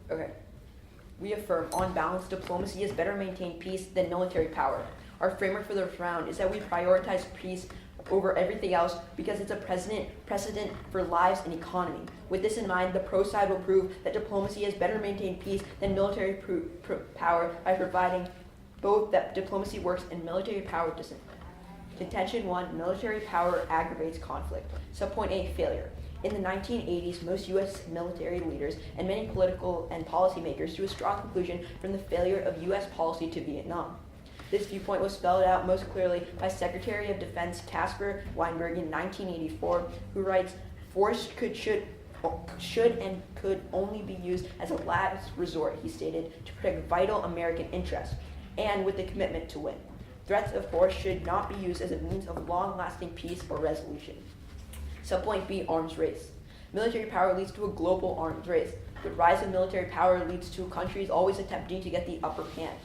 Okay. We affirm, on balance, diplomacy is better maintained peace than military power. Our framework for this round is that we prioritize peace over everything else because it's a precedent for lives and economy. With this in mind, the pro side will prove that diplomacy has better maintained peace than military power by providing both that diplomacy works and military power doesn't. Contention 1, military power aggravates conflict. Subpoint A, failure. In the 1980s, most U.S. military leaders and many political and policymakers drew a strong conclusion from the failure of U.S. policy to Vietnam. This viewpoint was spelled out most clearly by Secretary of Defense Caspar Weinberg in 1984, who writes, "Force should and could only be used as a last resort," he stated, "to protect vital American interests, and with the commitment to win. Threats of force should not be used as a means of long-lasting peace or resolution." Subpoint B, arms race. Military power leads to a global arms race. The rise of military power leads to countries always attempting to get the upper hand.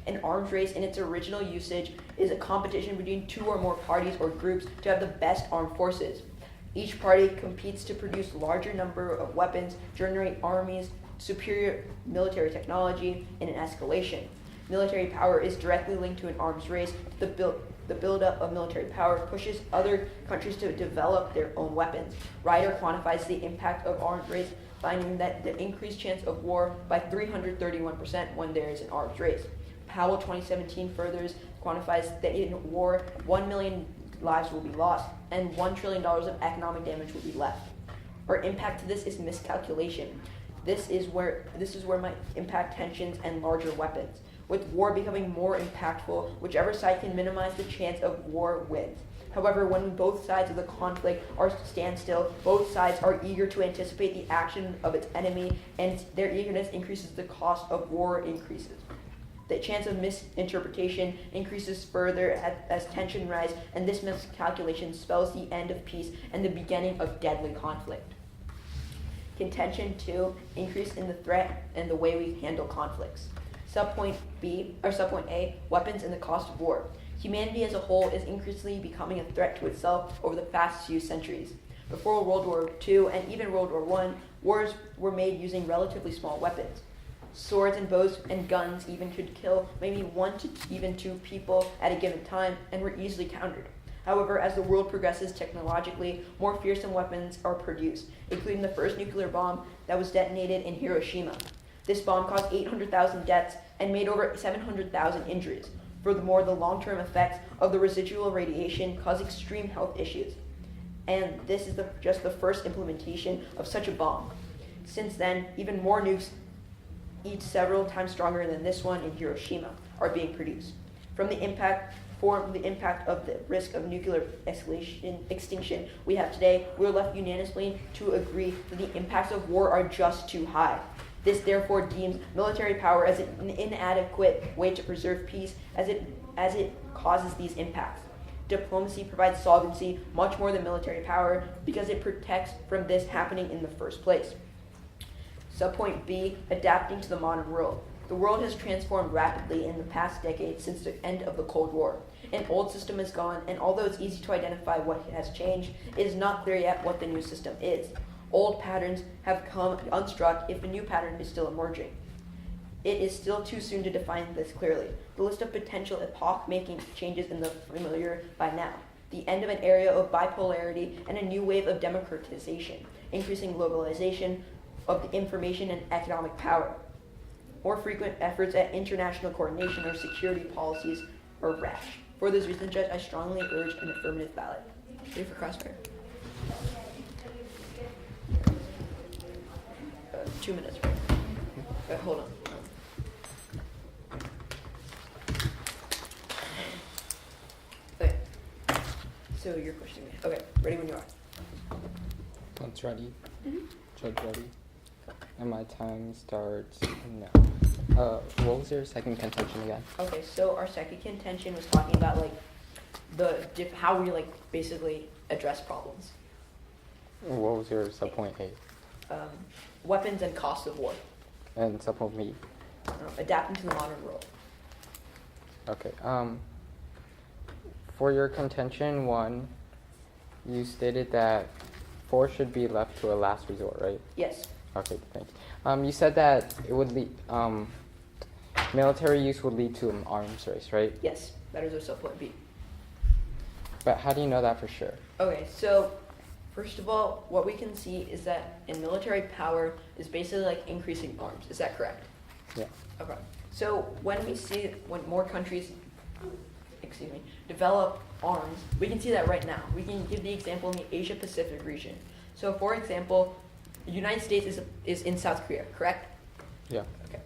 An arms race in its original usage is a competition between two or more parties or groups to have the best armed forces. Each party competes to produce larger number of weapons, generate armies, superior military technology, and an escalation. Military power is directly linked to an arms race. The buildup of military power pushes other countries to develop their own weapons. Ryder quantifies the impact of arms race, finding that the increased chance of war by 331% when there is an arms race. Powell 2017 further quantifies that in war, 1 million lives will be lost and $1 trillion of economic damage will be left. Our impact to this is miscalculation. This is where might impact tensions and larger weapons. With war becoming more impactful, whichever side can minimize the chance of war wins. However, when both sides of the conflict are standstill, both sides are eager to anticipate the action of its enemy, and their eagerness increases the cost of war increases. The chance of misinterpretation increases further as tension rises, and this miscalculation spells the end of peace and the beginning of deadly conflict. Contention 2, increase in the threat and the way we handle conflicts. Subpoint A, weapons and the cost of war. Humanity as a whole is increasingly becoming a threat to itself over the past few centuries. Before World War II and even World War I, wars were made using relatively small weapons. Swords and bows and guns even could kill maybe 1 to even 2 people at a given time and were easily countered. However, as the world progresses technologically, more fearsome weapons are produced, including the first nuclear bomb that was detonated in Hiroshima. This bomb caused 800,000 deaths and made over 700,000 injuries. Furthermore, the long-term effects of the residual radiation cause extreme health issues. And this is just the first implementation of such a bomb. Since then, even more nukes, each several times stronger than this one in Hiroshima, are being produced. From the impact of the risk of nuclear extinction we have today, we are left unanimously to agree that the impacts of war are just too high. This therefore deems military power as an inadequate way to preserve peace as it causes these impacts. Diplomacy provides solvency much more than military power because it protects from this happening in the first place. Subpoint B, adapting to the modern world. The world has transformed rapidly in the past decade since the end of the Cold War. An old system is gone, and although it's easy to identify what has changed, it is not clear yet what the new system is. Old patterns have come unstruck if a new pattern is still emerging. It is still too soon to define this clearly. The list of potential epoch-making changes in the familiar by now. The end of an era of bipolarity and a new wave of democratization, increasing globalization of the information and economic power. More frequent efforts at international coordination or security policies are rash. For those reasons, Judge, I strongly urge an affirmative ballot. Ready for crossfire? 2 minutes, right? Hold on. Okay. So you're questioning me. Okay, ready when you are. Once ready. Mm-hmm. Judge ready. And my time starts now. What was your second contention again? Okay, so our second contention was talking about how we basically address problems. What was your subpoint A? Weapons and cost of war. And subpoint B? Adapting to the modern world. Okay. For your contention 1, you stated that force should be left to a last resort, right? Yes. Okay, thanks. You said that it would lead, military use would lead to an arms race, right? Yes, that is also point B. But how do you know that for sure? Okay, so first of all, what we can see is that in military power is basically like increasing arms. Is that correct? Yeah. Okay. So when more countries, develop arms, we can see that right now. We can give the example in the Asia Pacific region. So for example, the United States is in South Korea, correct? Yeah. Okay.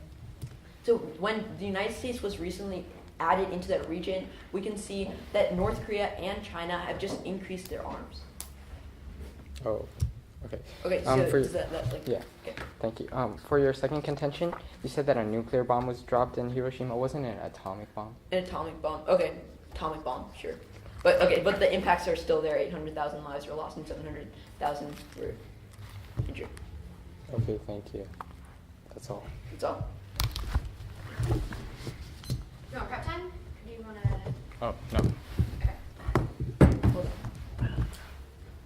So when the United States was recently added into that region, we can see that North Korea and China have just increased their arms. Oh, okay. Okay, so for, yeah. Okay. Thank you. For your second contention, you said that a nuclear bomb was dropped in Hiroshima. Wasn't it an atomic bomb? An atomic bomb. Okay, atomic bomb, sure. But the impacts are still there. 800,000 lives were lost and 700,000 were injured. Okay, thank you. That's all. That's all. You want prep time? Or do you want to? Oh, no. Okay. Hold on.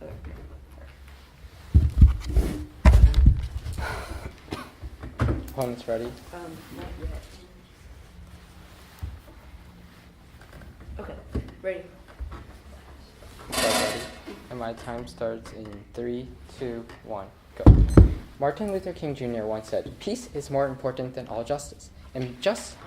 Okay. Opponents ready? Not yet. Okay, ready. Ready? And my time starts in 3, 2, 1, go. Martin Luther King Jr. once said, "Peace is more important than all justice. And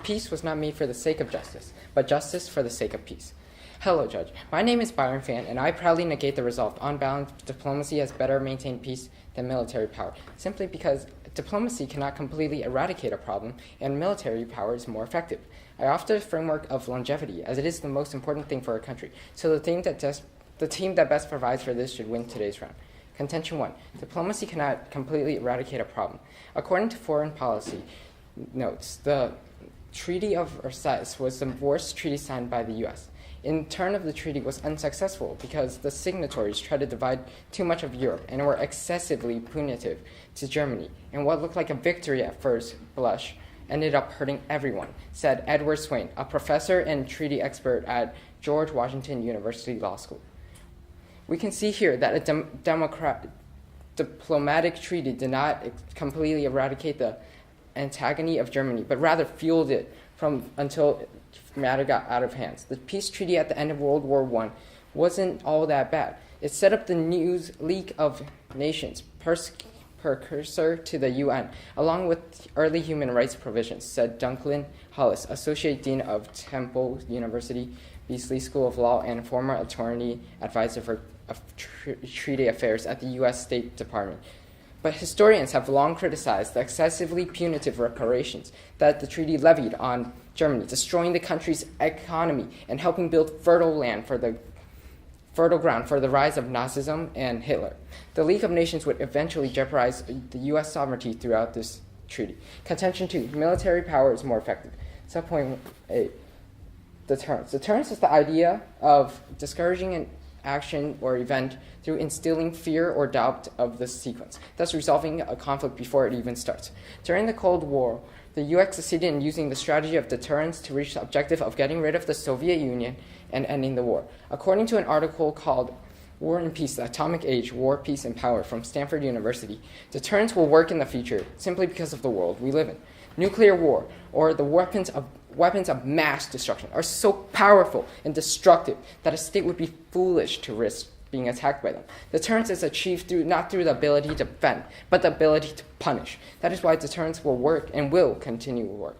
peace was not made for the sake of justice, but justice for the sake of peace." Hello, Judge. My name is Byron Fan, and I proudly negate the result. On balance, diplomacy has better maintained peace than military power, simply because diplomacy cannot completely eradicate a problem, and military power is more effective. I offer the framework of longevity, as it is the most important thing for a country. So the team that best provides for this should win today's round. Contention 1. Diplomacy cannot completely eradicate a problem. According to Foreign Policy notes, the Treaty of Versailles was the worst treaty signed by the U.S. In turn of the treaty was unsuccessful because the signatories tried to divide too much of Europe and were excessively punitive to Germany. And what looked like a victory at first blush ended up hurting everyone, said Edward Swain, a professor and treaty expert at George Washington University Law School. We can see here that a diplomatic treaty did not completely eradicate the antagony of Germany, but rather fueled it until matter got out of hands. The peace treaty at the end of World War I wasn't all that bad. It set up the League of Nations, precursor to the UN, along with early human rights provisions, said Duncan Hollis, Associate Dean of Temple University, Beasley School of Law, and former attorney advisor for treaty affairs at the U.S. State Department. But historians have long criticized the excessively punitive reparations that the treaty levied on Germany, destroying the country's economy and helping build fertile ground for the rise of Nazism and Hitler. The League of Nations would eventually jeopardize the U.S. sovereignty throughout this treaty. Contention 2. Military power is more effective. Subpoint 8. Deterrence. Deterrence is the idea of discouraging an action or event through instilling fear or doubt of the sequence, thus resolving a conflict before it even starts. During the Cold War, the U.S. succeeded in using the strategy of deterrence to reach the objective of getting rid of the Soviet Union and ending the war. According to an article called War and Peace, the Atomic Age, War, Peace, and Power from Stanford University, deterrence will work in the future simply because of the world we live in. Nuclear war, or the weapons of mass destruction, are so powerful and destructive that a state would be foolish to risk being attacked by them. Deterrence is achieved not through the ability to defend, but the ability to punish. That is why deterrence will work and will continue to work.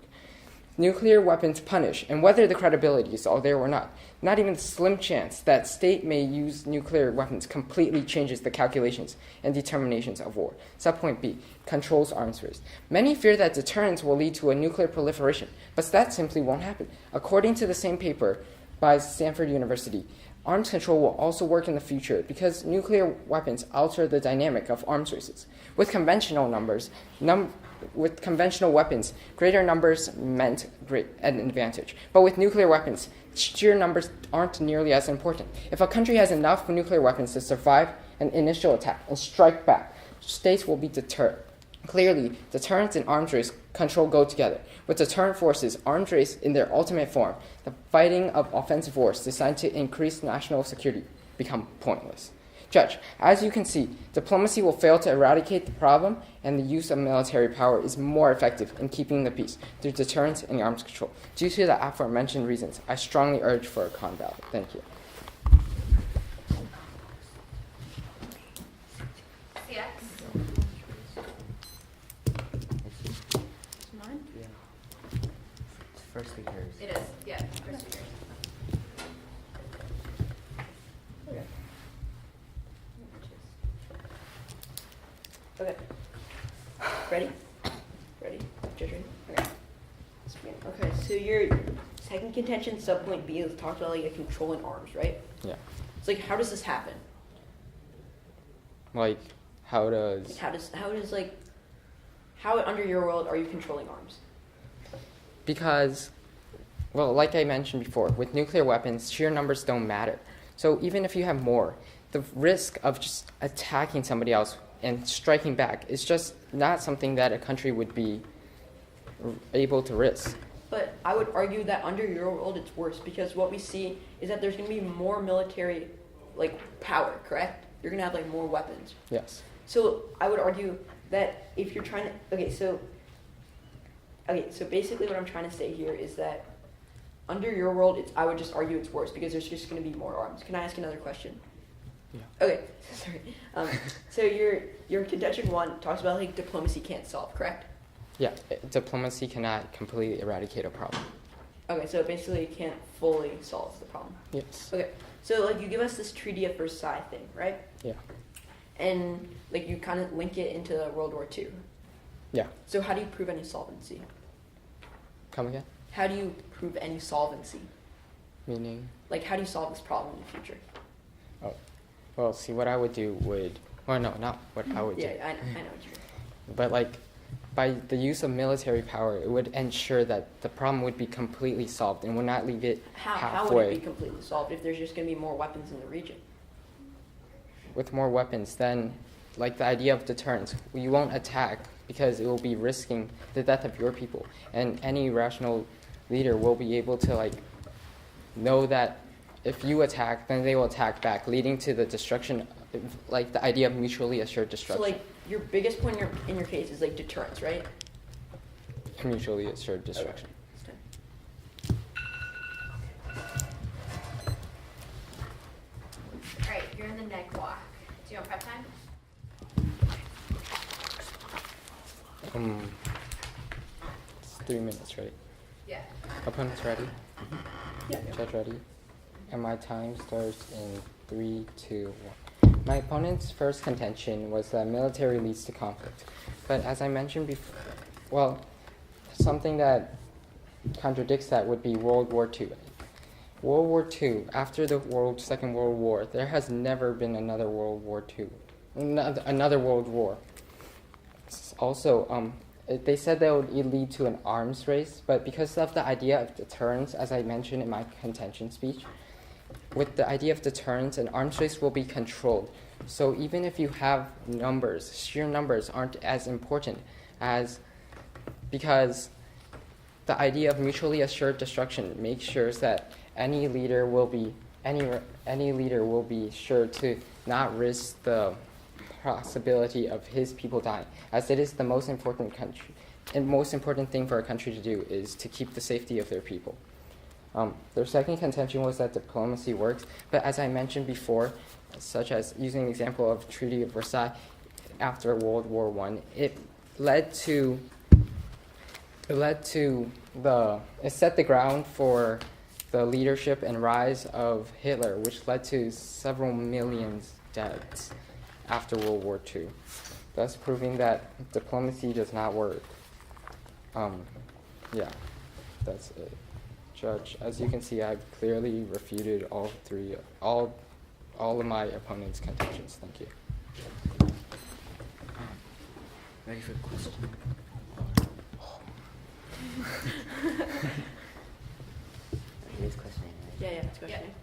Nuclear weapons punish, and whether the credibility is all there or not, not even the slim chance that state may use nuclear weapons completely changes the calculations and determinations of war. Subpoint B, controls arms race. Many fear that deterrence will lead to a nuclear proliferation, but that simply won't happen. According to the same paper by Stanford University, arms control will also work in the future because nuclear weapons alter the dynamic of arms races. With conventional weapons, greater numbers meant an advantage. But with nuclear weapons, sheer numbers aren't nearly as important. If a country has enough nuclear weapons to survive an initial attack and strike back, states will be deterred. Clearly, deterrence and arms race control go together. With deterrent forces, arms race in their ultimate form, the fighting of offensive wars designed to increase national security, become pointless. Judge, as you can see, diplomacy will fail to eradicate the problem, and the use of military power is more effective in keeping the peace through deterrence and arms control. Due to the aforementioned reasons, I strongly urge for a con ballot. Thank you. CX. Mine? It's first speakers. It is. Yeah. First speakers. Okay. Ready? Ready? Judge ready? Okay. Let's begin. Okay, so your second contention, subpoint B, is talked about like a controlling arms, right? Yeah. It's like, how does this happen? Like, how does... Like, how under your world are you controlling arms? Because, well, like I mentioned before, with nuclear weapons, sheer numbers don't matter. So even if you have more, the risk of just attacking somebody else and striking back is just not something that a country would be able to risk. But I would argue that under your world it's worse, because what we see is that there's going to be more military, like, power, correct? You're going to have, like, more weapons. Yes. So I would argue that if you're trying to, okay, so basically what I'm trying to say here is that under your world, I would just argue it's worse because there's just going to be more arms. Can I ask another question? Yeah. Okay, sorry. So your contention 1 talks about like diplomacy can't solve, correct? Yeah, diplomacy cannot completely eradicate a problem. Okay, so basically it can't fully solve the problem. Yes. Okay, so like you give us this Treaty of Versailles thing, right? Yeah. And like you kind of link it into World War II. Yeah. So how do you prove any solvency? Come again? How do you prove any solvency? Meaning? Like how do you solve this problem in the future? Oh, well, see, what I would do would... Well, no, not what I would do. Yeah, I know what you mean. But, like, by the use of military power, it would ensure that the problem would be completely solved and would not leave it How halfway. would it be completely solved if there's just going to be more weapons in the region? With more weapons, then, like the idea of deterrence, you won't attack because it will be risking the death of your people. And any rational leader will be able to, like, know that if you attack, then they will attack back, leading to the destruction, like the idea of mutually assured destruction. So like your biggest point in your case is like deterrence, right? Mutually assured destruction. All right. You're in the neg block. Do you want prep time? It's 3 minutes, right? Yeah. Opponents ready? Yeah. Judge ready? And my time starts in 3, 2, 1. My opponent's first contention was that military leads to conflict. But as I mentioned before, well, something that contradicts that would be World War II. World War II, after the Second World War, there has never been another World War II. Another World War. Also, they said that would lead to an arms race, but because of the idea of deterrence, as I mentioned in my contention speech, with the idea of deterrence, an arms race will be controlled. So even if you have numbers, sheer numbers aren't as important as, because the idea of mutually assured destruction makes sure that any leader will be sure to not risk the possibility of his people dying, as it is the most important thing for a country to do is to keep the safety of their people. Their second contention was that diplomacy works, but as I mentioned before, such as using the example of Treaty of Versailles after World War I, it set the ground for the leadership and rise of Hitler, which led to several million deaths after World War II, thus proving that diplomacy does not work. Yeah, that's it. Judge, as you can see, I've clearly refuted all of my opponent's contentions. Thank you. Ready for the question? It is questioning, right? Yeah, it's questioning.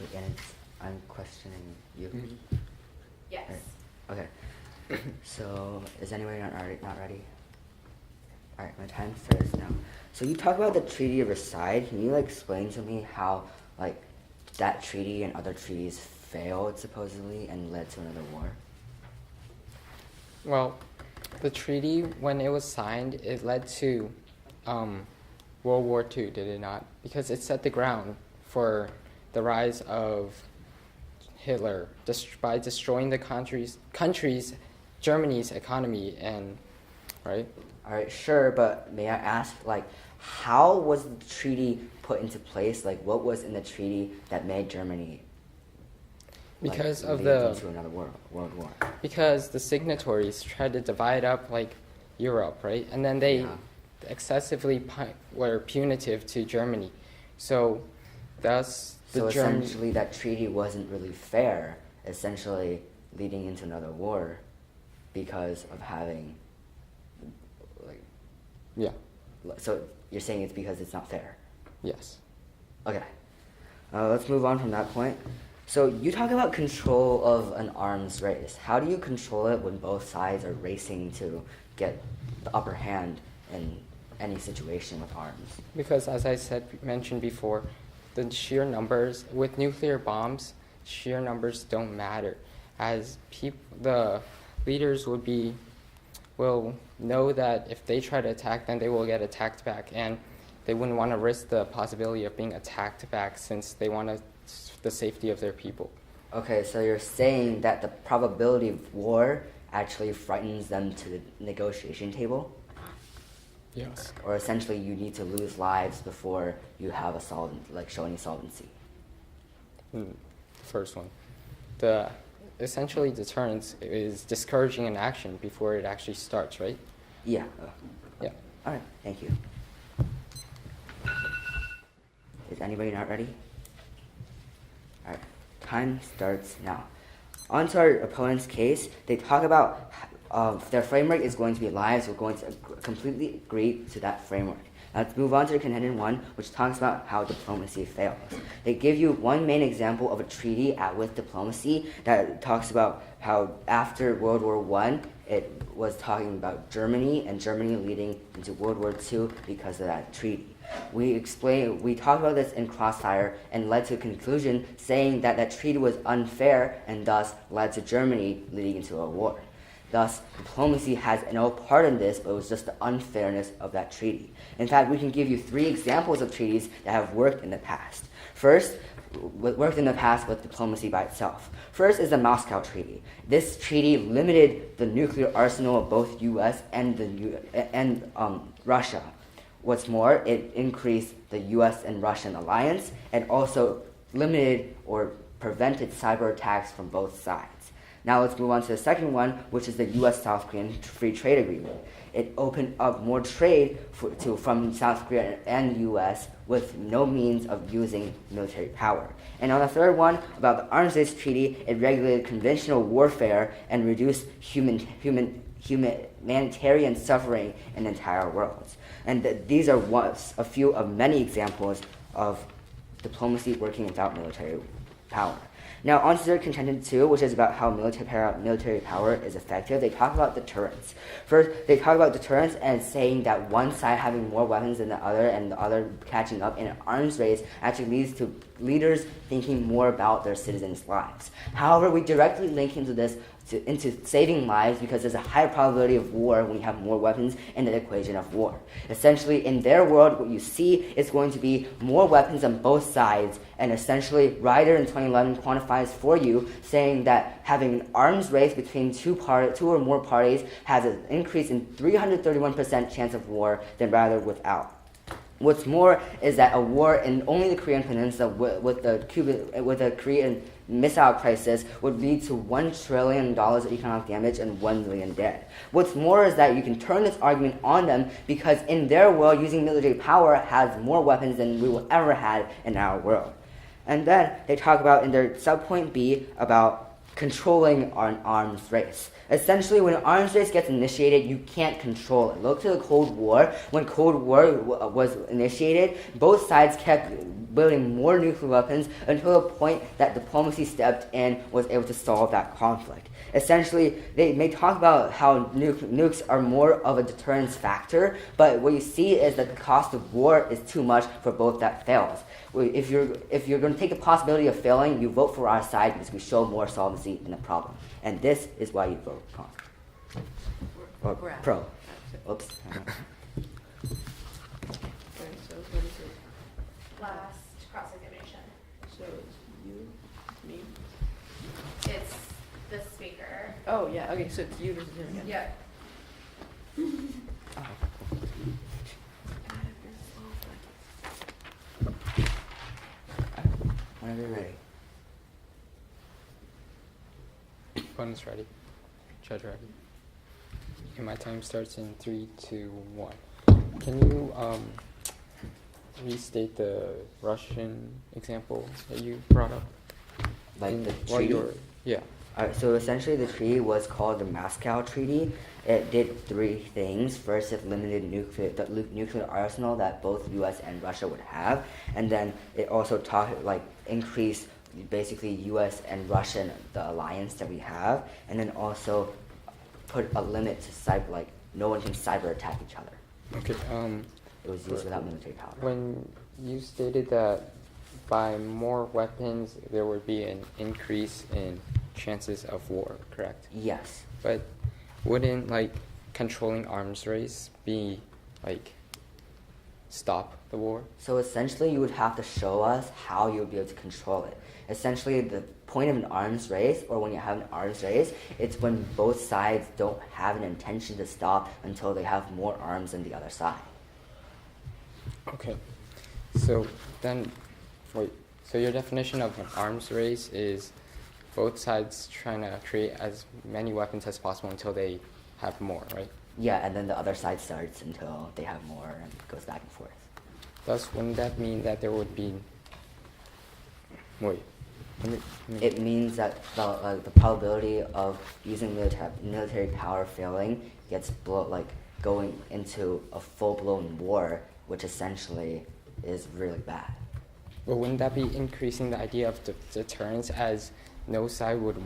Okay, and I'm questioning you. Mm-hmm. Yes. Right. Okay. So, is anyone not ready? Alright, my time starts now. So you talk about the Treaty of Versailles. Can you explain to me how that treaty and other treaties failed supposedly and led to another war? Well, the treaty, when it was signed, it led to World War II, did it not? Because it set the ground for the rise of Hitler by destroying the country's Germany's economy, and right. Alright, sure, but may I ask, how was the treaty put into place? What was in the treaty that made Germany Because of lead the into another world war? because the signatories tried to divide up Europe, right? And then they excessively were punitive to Germany. So thus So the German essentially that treaty wasn't really fair, essentially leading into another war because of having yeah. so you're saying it's because it's not fair. Yes. Okay. Let's move on from that point. So you talk about control of an arms race. How do you control it when both sides are racing to get the upper hand in any situation with arms? Because as I mentioned before, the sheer numbers with nuclear bombs, sheer numbers don't matter, as the leaders will know that if they try to attack, then they will get attacked back, and they wouldn't want to risk the possibility of being attacked back since they want the safety of their people. Okay, so you're saying that the probability of war actually frightens them to the negotiation table? Yes. Or essentially you need to lose lives before you have show any solvency? First one. Essentially deterrence is discouraging an action before it actually starts, right? Yeah. Yeah. Alright, thank you. Is anybody not ready? Alright, time starts now. On to our opponent's case, they talk about their framework is going to be lives. We're going to completely agree to that framework. Now let's move on to contention 1, which talks about how diplomacy fails. They give you one main example of a treaty with diplomacy that talks about how after World War I, it was talking about Germany and Germany leading into World War II because of that treaty. We talked about this in Crossfire and led to a conclusion saying that that treaty was unfair and thus led to Germany leading into a war. Thus, diplomacy has no part in this, but it was just the unfairness of that treaty. In fact, we can give you 3 examples of treaties that have worked in the past. First, worked in the past with diplomacy by itself. First is the Moscow Treaty. This treaty limited the nuclear arsenal of both U.S. and Russia. What's more, it increased the U.S. and Russian alliance and also limited or prevented cyber attacks from both sides. Now let's move on to the second one, which is the U.S.-South Korean Free Trade Agreement. It opened up more trade from South Korea and the U.S. with no means of using military power. And on the third one, about the Arms Race Treaty, it regulated conventional warfare and reduced humanitarian suffering in the entire world. And these are a few of many examples of diplomacy working without military power. Now, on to their contention 2, which is about how military power is effective. They talk about deterrence. First, they talk about deterrence and saying that one side having more weapons than the other and the other catching up in an arms race actually leads to leaders thinking more about their citizens' lives. However, we directly link into this into saving lives because there's a higher probability of war when you have more weapons in the equation of war. Essentially, in their world, what you see is going to be more weapons on both sides, and essentially, Ryder in 2011 quantifies for you, saying that having an arms race between two or more parties has an increase in 331% chance of war than rather without. What's more is that a war in only the Korean Peninsula with the Korean missile crisis would lead to $1 trillion of economic damage and 1 million dead. What's more is that you can turn this argument on them because in their world, using military power has more weapons than we will ever have in our world. And then they talk about in their subpoint B about controlling an arms race. Essentially, when an arms race gets initiated, you can't control it. Look to the Cold War. When Cold War was initiated, both sides kept building more nuclear weapons until the point that diplomacy stepped in, was able to solve that conflict. Essentially, they may talk about how nukes are more of a deterrence factor, but what you see is that the cost of war is too much for both that fails. If you're going to take the possibility of failing, you vote for our side because we show more solvency in the problem. And this is why you vote con. Or pro. Oops. Okay, so what is it? Last cross-examination. So it's you, me. It's the speaker. Oh yeah. Okay, so it's you versus him again. Yep. Whenever you're ready. Opponent's ready. Judge ready. Okay, my time starts in 3, 2, 1. Can you restate the Russian example that you brought up? Like the while treaty? Yeah. Alright, so essentially the treaty was called the Moscow Treaty. It did 3 things. First, it limited the nuclear arsenal that both U.S. and Russia would have, and then it also increased basically U.S. and Russian the alliance that we have, and then also put a limit to cyber, no one can cyber attack each other. Okay. It was used without military power. When you stated that by more weapons there would be an increase in chances of war, correct? Yes. But wouldn't controlling arms race be stop the war? So essentially you would have to show us how you would be able to control it. Essentially the point of an arms race, or when you have an arms race, it's when both sides don't have an intention to stop until they have more arms than the other side. Okay. So then, so your definition of an arms race is both sides trying to create as many weapons as possible until they have more, right? Yeah, and then the other side starts until they have more and it goes back and forth. Thus, wouldn't that mean that there would be... Wait. It means that the probability of using military power failing gets going into a full-blown war, which essentially is really bad. But wouldn't that be increasing the idea of deterrence, as no side would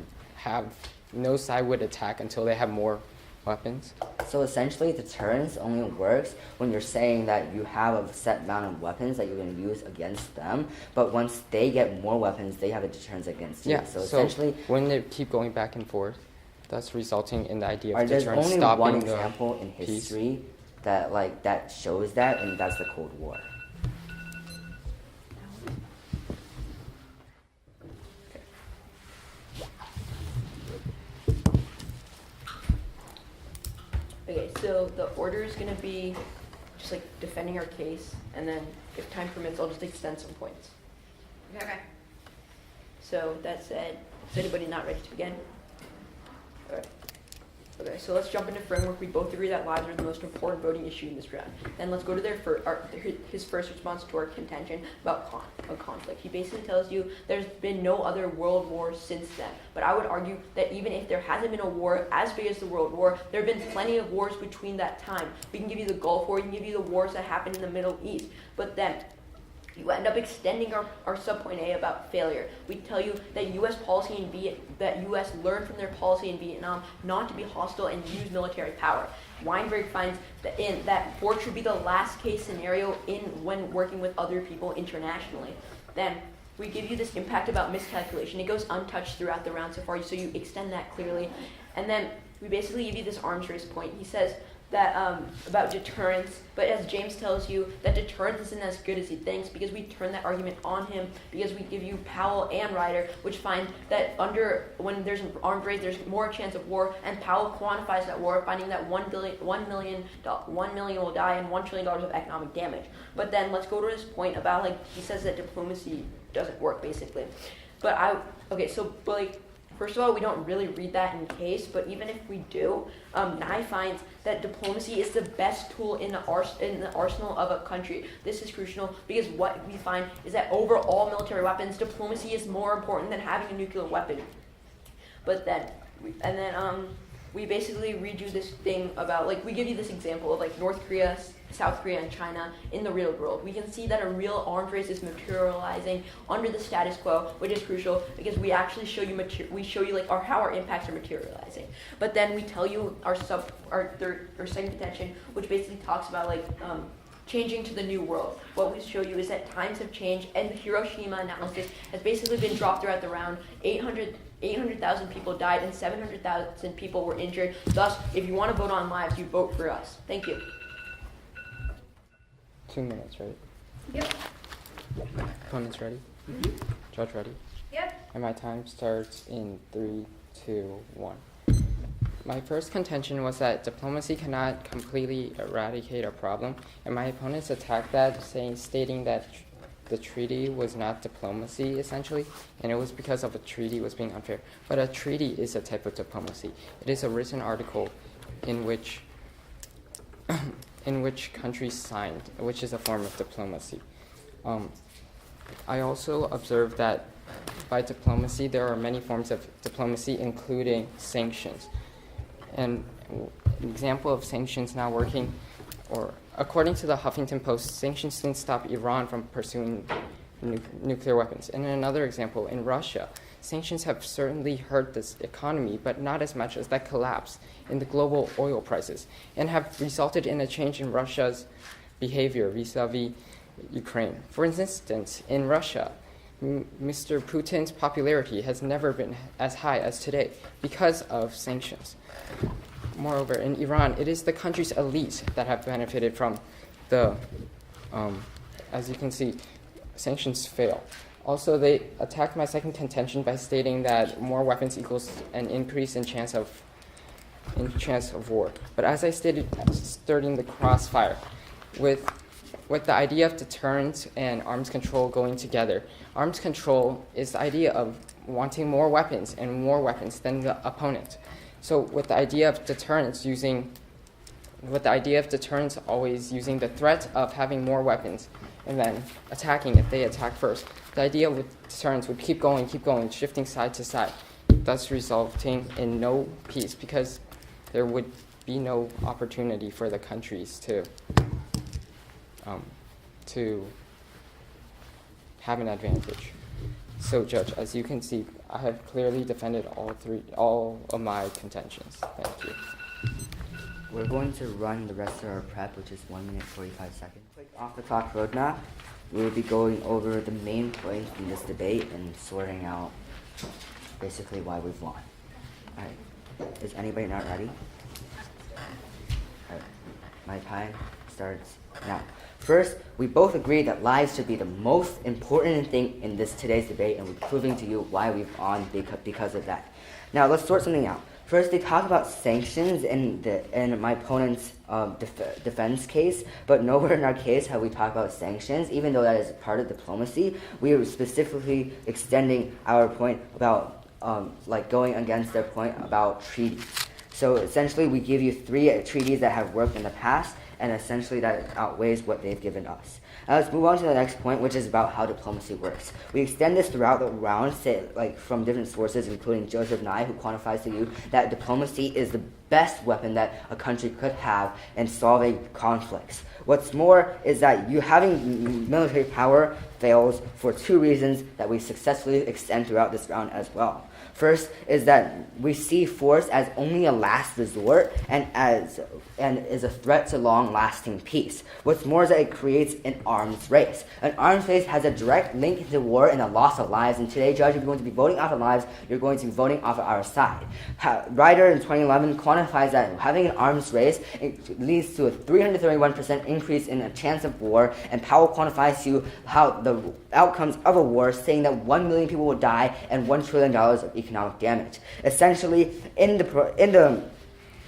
attack until they have more weapons? So essentially, deterrence only works when you're saying that you have a set amount of weapons that you're going to use against them, but once they get more weapons, they have a deterrence against you. Yeah, so essentially... wouldn't it keep going back and forth, thus resulting in the idea of there's deterrence only stopping one the example in peace? history that shows that, and that's the Cold War. Okay, so the order is going to be just defending our case, and then if time permits, I'll just extend some points. Okay. So that said, is anybody not ready to begin? All right. Okay, so let's jump into framework. We both agree that lives are the most important voting issue in this round. Then let's go to his first response to our contention about conflict. He basically tells you there's been no other world war since then. But I would argue that even if there hasn't been a war as big as the World War, there have been plenty of wars between that time. We can give you the Gulf War, we can give you the wars that happened in the Middle East. But then you end up extending our subpoint A about failure. We tell you that U.S. learned from their policy in Vietnam not to be hostile and use military power. Weinberg finds that war should be the last case scenario when working with other people internationally. Then we give you this impact about miscalculation. It goes untouched throughout the round so far, so you extend that clearly. And then we basically give you this arms race point. He says that about deterrence, but as James tells you, that deterrence isn't as good as he thinks, because we turn that argument on him, because we give you Powell and Ryder, which find that when there's an armed race, there's more chance of war, and Powell quantifies that war, finding that 1 million will die and $1 trillion of economic damage. But then let's go to his point about he says that diplomacy doesn't work basically. First of all, we don't really read that in case, but even if we do, Nye finds that diplomacy is the best tool in the arsenal of a country. This is crucial because what we find is that over all military weapons, diplomacy is more important than having a nuclear weapon. we basically read you this thing about, like, we give you this example of, like, North Korea, South Korea, and China in the real world. We can see that a real arms race is materializing under the status quo, which is crucial because we actually show you how our impacts are materializing. But then we tell you our second contention, which basically talks about, like, changing to the new world. What we show you is that times have changed, and the Hiroshima analysis has basically been dropped throughout the round. 800,000 people died and 700,000 people were injured. Thus, if you want to vote on lives, you vote for us. Thank you. 2 minutes, right? Yep. Opponents ready? Judge ready? Yep. And my time starts in 3, 2, 1. My first contention was that diplomacy cannot completely eradicate a problem, and my opponents attacked that, stating that the treaty was not diplomacy, essentially, and it was because of a treaty was being unfair. But a treaty is a type of diplomacy. It is a written article in which countries signed, which is a form of diplomacy. I also observed that by diplomacy, there are many forms of diplomacy, including sanctions. And an example of sanctions now working, or according to the Huffington Post, sanctions didn't stop Iran from pursuing nuclear weapons. And another example, in Russia, sanctions have certainly hurt this economy, but not as much as that collapse in the global oil prices, and have resulted in a change in Russia's behavior vis-a-vis Ukraine. For instance, in Russia, Mr. Putin's popularity has never been as high as today because of sanctions. Moreover, in Iran, it is the country's elites that have benefited from the, as you can see, sanctions fail. Also, they attacked my second contention by stating that more weapons equals an increase in chance of war. But as I stated, starting the crossfire, with the idea of deterrence and arms control going together, arms control is the idea of wanting more weapons and more weapons than the opponent. So with the idea of deterrence always using the threat of having more weapons and then attacking if they attack first, the idea with deterrence would keep going, shifting side to side, thus resulting in no peace because there would be no opportunity for the countries to have an advantage. So, Judge, as you can see, I have clearly defended all of my contentions. Thank you. We're going to run the rest of our prep, which is 1 minute 45 seconds. Quick off the clock roadmap. We will be going over the main points in this debate and sorting out basically why we've won. All right. Is anybody not ready? All right. My time starts now. First, we both agree that lives should be the most important thing in today's debate, and we're proving to you why we've won because of that. Now, let's sort something out. First, they talk about sanctions in my opponent's defense case, but nowhere in our case have we talked about sanctions, even though that is part of diplomacy. We are specifically extending our point about going against their point about treaties. So essentially, we give you 3 treaties that have worked in the past, and essentially that outweighs what they've given us. Now let's move on to the next point, which is about how diplomacy works. We extend this throughout the round, from different sources, including Joseph Nye, who quantifies to you that diplomacy is the best weapon that a country could have in solving conflicts. What's more is that you having military power fails for 2 reasons that we successfully extend throughout this round as well. First is that we see force as only a last resort and is a threat to long-lasting peace. What's more is that it creates an arms race. An arms race has a direct link to war and the loss of lives. And today, Judge, if you're going to be voting off of lives, you're going to be voting off of our side. Ryder in 2011 quantifies that having an arms race it leads to a 331% increase in a chance of war. And Powell quantifies to you how the outcomes of a war, saying that 1 million people will die and $1 trillion of economic damage. Essentially, in the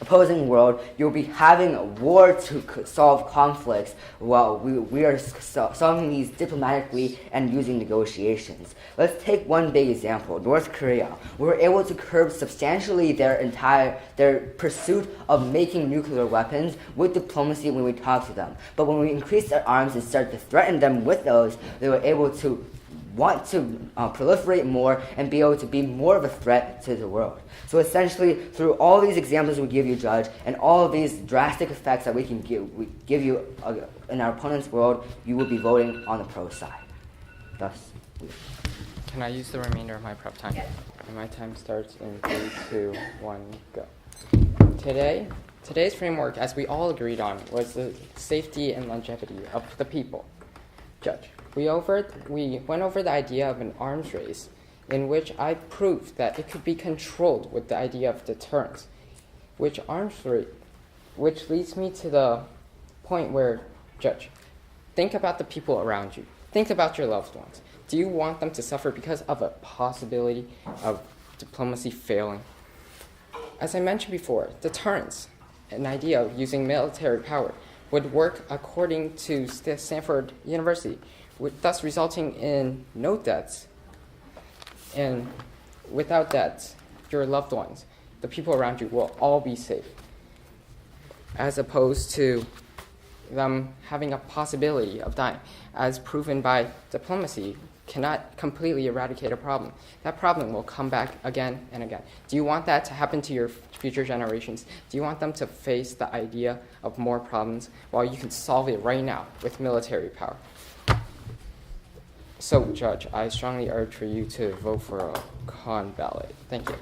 opposing world, you'll be having a war to solve conflicts while we are solving these diplomatically and using negotiations. Let's take one big example, North Korea. We were able to curb substantially their pursuit of making nuclear weapons with diplomacy when we talked to them. But when we increased their arms and started to threaten them with those, they were able to want to proliferate more and be able to be more of a threat to the world. So essentially, through all these examples we give you, Judge, and all of these drastic effects that we give you in our opponent's world, you will be voting on the pro side. Thus, Can I use the remainder of my prep time? Yes. And my time starts in 3, 2, 1, go. Today's framework, as we all agreed on, was the safety and longevity of the people. Judge, we went over the idea of an arms race in which I proved that it could be controlled with the idea of deterrence, which leads me to the point where, Judge, think about the people around you. Think about your loved ones. Do you want them to suffer because of a possibility of diplomacy failing? As I mentioned before, deterrence, an idea of using military power, would work according to Stanford University, thus resulting in no deaths. And without deaths, your loved ones, the people around you, will all be safe, as opposed to them having a possibility of dying, as proven by diplomacy, cannot completely eradicate a problem. That problem will come back again and again. Do you want that to happen to your future generations? Do you want them to face the idea of more problems while you can solve it right now with military power? So, Judge, I strongly urge for you to vote for a con ballot. Thank you.